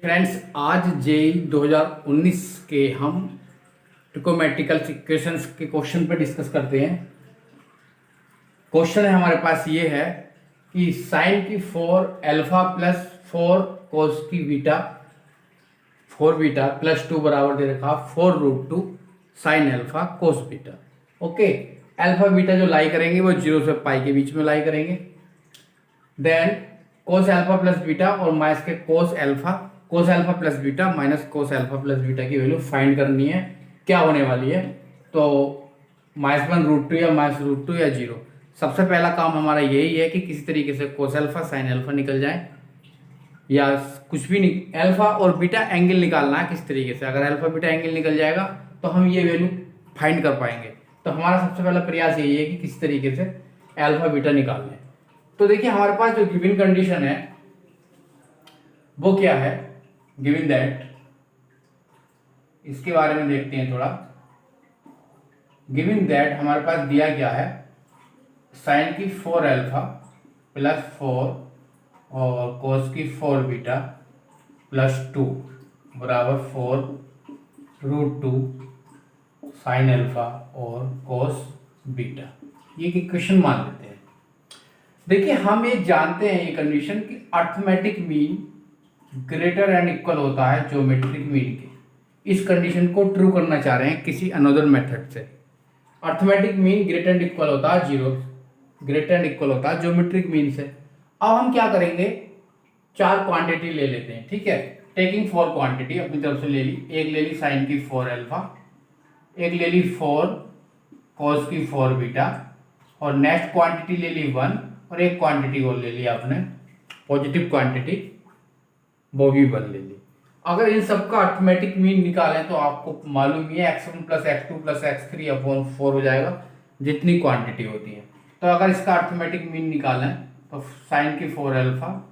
Friends, आज JEE 2019 के हम ट्रिकोमेट्रिकल इक्वेशंस के क्वेश्चन पे डिस्कस करते हैं। क्वेश्चन है हमारे पास ये है कि साइन की 4 अल्फा प्लस 4 कोस की बीटा 4 बीटा प्लस 2 बराबर दे रखा 4√2 sine alpha cos beta. Okay, alpha beta जो लाई करेंगे वो 0 से पाई के बीच में लाई करेंगे। Then cos alpha plus beta और माइनस के cos alpha plus beta minus cos alpha plus beta की वैल्यू फाइंड करनी है। क्या होने वाली है? तो -1√2 या -√2 या 0। सबसे पहला काम हमारा यही है कि किसी तरीके से कोस अल्फा साइन अल्फा निकल जाए या कुछ भी अल्फा और बीटा एंगल निकालना है किस तरीके से। अगर अल्फा बीटा एंगल निकल जाएगा तो हम ये वैल्यू फाइंड कर पाएंगे। तो हमारा सबसे पहला प्रयास यही है कि किस तरीके से अल्फा बीटा निकाल लें। तो देखिए, हमारे पास जो गिवन कंडीशन है वो क्या है। गिवन दैट, इसके बारे में देखते हैं थोड़ा। गिवन दैट हमारे पास दिया गया है साइन की 4 अल्फा प्लस 4 और कोस की 4 बीटा प्लस 2 बराबर 4√2 साइन अल्फा और कोस बीटा। ये इक्वेशन मान लेते हैं। देखिए, हम ये जानते हैं ये कंडीशन कि arithmetic mean greater and equal होता है ज्योमेट्रिक मीन के। इस कंडीशन को ट्रू करना चाह रहे हैं किसी अनदर मेथड से। Arithmetic mean greater and equal होता है 0, ग्रेटर एंड इक्वल होता है ज्योमेट्रिक मीन से। अब हम क्या करेंगे, 4 क्वांटिटी ले लेते हैं। ठीक है, टेकिंग 4 क्वांटिटी अपनी तरफ से ले ली। एक ले ली साइन की 4 अल्फा, एक ले ली 4 कॉस की 4 बीटा, और नेक्स्ट क्वांटिटी ले ली 1, और एक क्वांटिटी और ले ली आपने पॉजिटिव क्वांटिटी, वो भी 1 ले ली। अगर इन सबका अर्थमेटिक मीन निकालें तो आपको मालूम ही है x1 plus x2 plus x3 upon 4 हो जाएगा, जितनी क्वांटिटी होती है। तो अगर इसका अर्थमेटिक मीन निकालें तो साइन की 4 अल्फा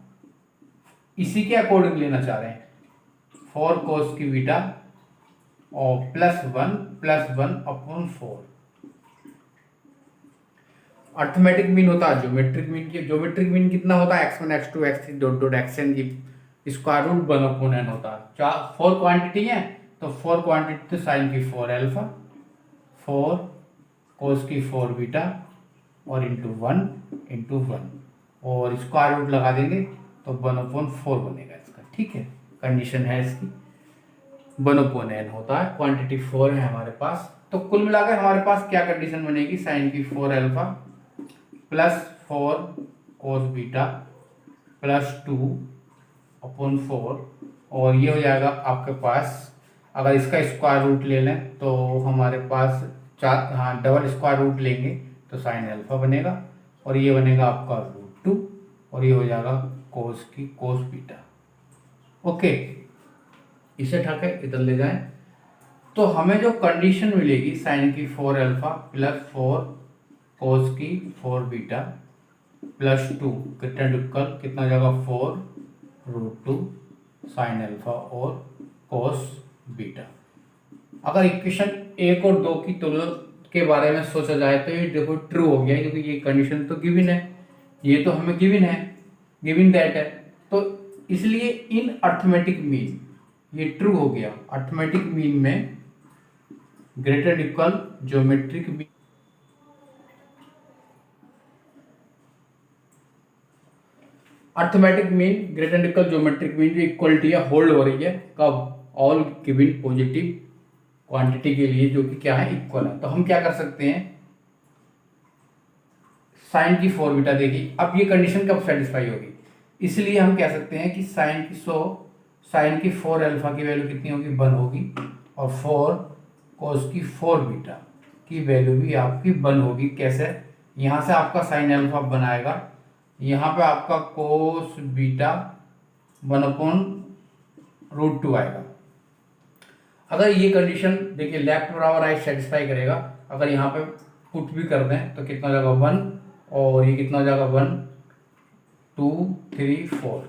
इसी के अकॉर्डिंग लेना चाह रहे हैं, 4 कोस की बीटा और प्लस 1 अपॉन 4। अर्थमेटिक मीन होता है ज्योमेट्रिक मीन की। ज्योमेट्रिक मीन कितना होता है? x1 x2 x3 dot dot xn की स्क्वायर रूट 1 अपॉन n होता है। 4 क्वांटिटी है तो 4 क्वांटिटी तो साइन की 4 अल्फा, 4 कोस की 4 बीटा और इंटू 1 और स्क्वायर रूट लगा देंगे तो 1/4 बनेगा इसका। ठीक है, कंडीशन है इसकी 1/n होता है, क्वांटिटी 4 है हमारे पास। तो कुल मिलाकर हमारे पास क्या कंडीशन बनेगी, साइन की 4 alpha plus 4 cos beta plus 2/4, और ये हो जाएगा आपके पास। अगर इसका स्क्वायर रूट ले लें तो हमारे पास डबल स्क्वायर रूट लेंगे तो साइन अल्फा बनेगा, और ये बनेगा आपका √2, और ये हो जाएगा कोस की कोस बीटा। ओके, इसे ठाके इधर ले जाएं तो हमें जो कंडीशन मिलेगी साइन की 4 अल्फा प्लस 4 कोस की 4 बीटा प्लस 2 कितना जाएगा 4√2 साइन अल्फा और कोस बीटा। अगर इक्वेशन 1 और 2 की तुलना के बारे में सोचा जाए तो ये देखो ट्रू हो गया, क्योंकि ये कंडीशन तो गिवन है, ये तो हमें गिवन है, गिवन दैट है। तो इसलिए इन अर्थमेटिक मीन ये ट्रू हो गया। अर्थमेटिक मीन में greater equal geometric mean, arithmetic mean greater equal geometric mean जो इक्वलिटी है होल्ड हो रही है कब, ऑल गिवन पॉजिटिव क्वांटिटी के लिए जो कि क्या है, इक्वल है। तो हम क्या कर सकते हैं, साइन की 4 बीटा देखिए, अब ये कंडीशन कब सेटिस्फाई होगी, इसलिए हम कह सकते हैं कि साइन की 4 अल्फा की वैल्यू कितनी होगी, 1 होगी, और 4 कोस की 4 बीटा की वैल्यू भी आपकी 1 होगी। कैसे? यहाँ से आपका साइन अल्फा बनाएगा, यहाँ पे आपका कोस बीटा 1/√2 आएगा। अगर ये कंडीशन देखिए लेफ्ट बराबर राइट सेटिस्फाई करेगा, अगर यहाँ पे पुट भी कर दें तो कितना हो जाएगा 1, और ये कितना हो जाएगा 1 2 3 4,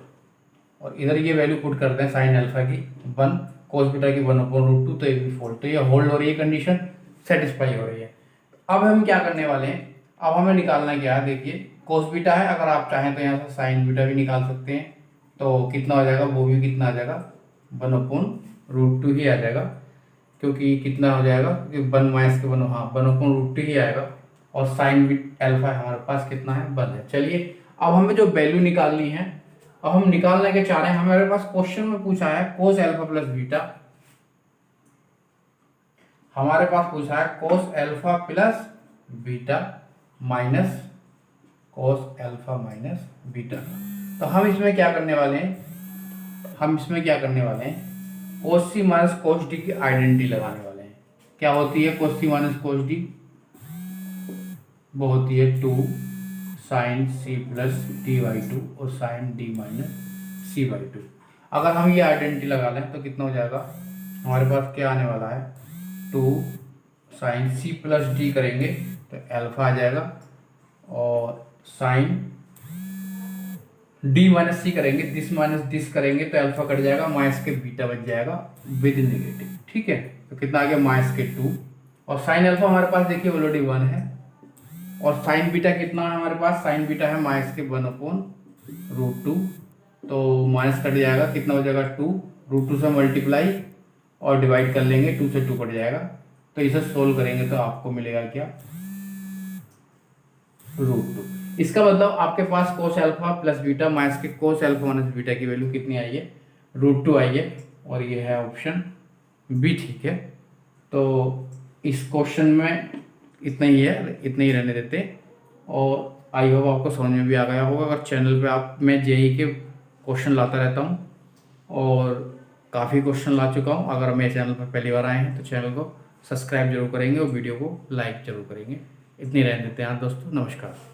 और इधर ये वैल्यू पुट कर दें साइन अल्फा की 1, कोस बीटा की 1/√2, तो ये भी 4। तो ये होल्ड हो रही है, कंडीशन सेटिस्फाई हो रही है। अब हम क्या करने वाले हैं, अब हमें निकालना क्या है, देखिए कोस बीटा है, अगर आप चाहें तो यहाँ से साइन बीटा भी निकाल सकते हैं। तो कितना हो जाएगा, वो भी कितना आ जाएगा 1/√2 ही आ जाएगा, क्योंकि कितना हो जाएगा, क्योंकि 1 माइनस के 1, हाँ 1/√2 ही आएगा। और साइन भी अल्फा हमारे पास कितना है, 1 है। चलिए अब हमें जो वैल्यू निकालनी है, अब हम निकालने के चाह रहे हैं, हमारे पास क्वेश्चन में पूछा है कोस अल्फा प्लस बीटा, हमारे पास पूछा है कोस alpha plus beta minus cos alpha minus beta. तो हम इसमें क्या करने वाले हैं, कोस सी माइनस कोस डी की आइडेंटिटी लगाने वाले हैं। क्या होती है कोस सी माइनस कोस डी, वो होती है 2 sine C plus D by 2 और sine D minus C by 2। अगर हम ये आइडेंटिटी लगा लें तो कितना हो जाएगा, हमारे पास क्या आने वाला है, 2 साइन सी प्लस डी करेंगे तो अल्फा आ जाएगा, और साइन डी माइनस सी करेंगे, दिस माइनस दिस करेंगे तो अल्फा कट जाएगा, माइनस के बीटा बच जाएगा विद नेगेटिव। ठीक है, तो कितना आ गया, माइनस के 2, और साइन अल्फा हमारे पास देखिए ऑलरेडी 1 है, और साइन बीटा कितना है हमारे पास, साइन बीटा है माइनस के 1/√2, तो माइनस कट जाएगा, कितना हो जाएगा 2, √2 से मल्टीप्लाई और डिवाइड कर लेंगे, 2 से 2 कट जाएगा, तो इसे सोल्व करेंगे तो आपको मिलेगा क्या, √2। इसका मतलब आपके पास cos alpha plus beta minus के कोस अल्फा माइनस बीटा की वैल्यू कितनी आई है, √2 आई है, और ये है ऑप्शन बी। ठीक है, तो इस क्वेश्चन में इतना ही है, इतना ही रहने देते, और आई होप आपको समझ में भी आ गया होगा। अगर चैनल पे मैं जेई के क्वेश्चन लाता रहता हूँ और काफ़ी क्वेश्चन ला चुका हूँ। अगर मेरे चैनल पर पहली बार आए हैं तो चैनल को सब्सक्राइब जरूर करेंगे और वीडियो को लाइक जरूर करेंगे। इतनी रहने देते हैं दोस्तों, नमस्कार।